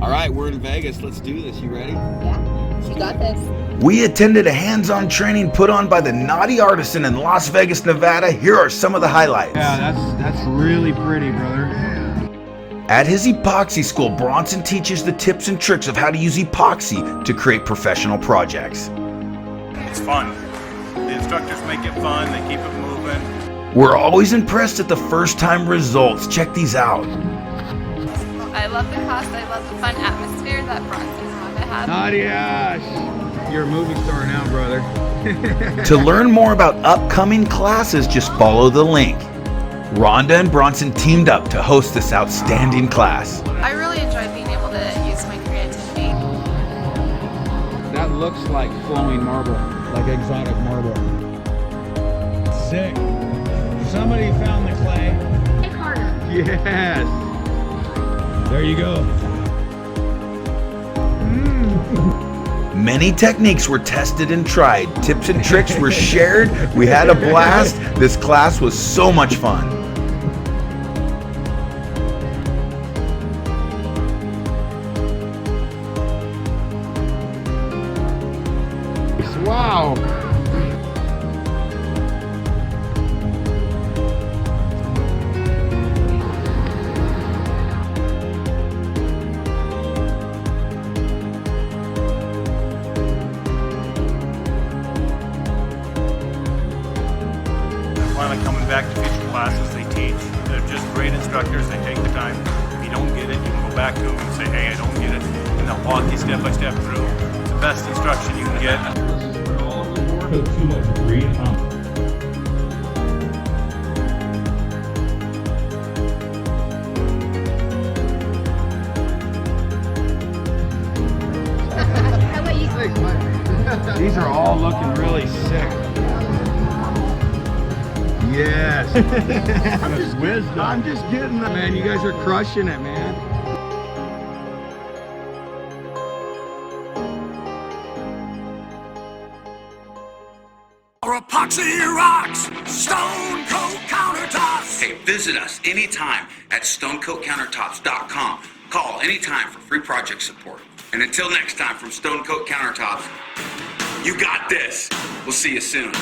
All right, we're in Vegas. Let's do this. You ready? Yeah, she got this. We attended a hands-on training put on by the Naughty Artisan in Las Vegas, Nevada. Here are some of the highlights. Yeah, that's really pretty, brother. At his epoxy school, Bronson teaches the tips and tricks of how to use epoxy to create professional projects. It's fun. The instructors make it fun. They keep it moving. We're always impressed at the first-time results. Check these out. I love the class. I love the fun atmosphere that Bronson and Rhonda have. Nadia! You're a movie star now, brother. To learn more about upcoming classes, just follow the link. Rhonda and Bronson teamed up to host this outstanding class. I really enjoy being able to use my creativity. That looks like flowing marble, like exotic marble. Sick. Somebody found the clay. Take harder. Yes. There you go. Many techniques were tested and tried. Tips and tricks were shared. We had a blast. This class was so much fun. Wow. Finally coming back to future classes they teach. They're just great instructors. They take the time. If you don't get it, you can go back to them and say, hey, I don't get it. And they'll walk you step by step through. It's the best instruction you can get. Too much green. How about you? These are all looking really sick. Yes. I'm just getting them, man. You guys are crushing it, man. Our epoxy rocks, Stone Coat Countertops. Hey, visit us anytime at stonecoatcountertops.com. Call anytime for free project support. And until next time from Stone Coat Countertops, you got this. We'll see you soon.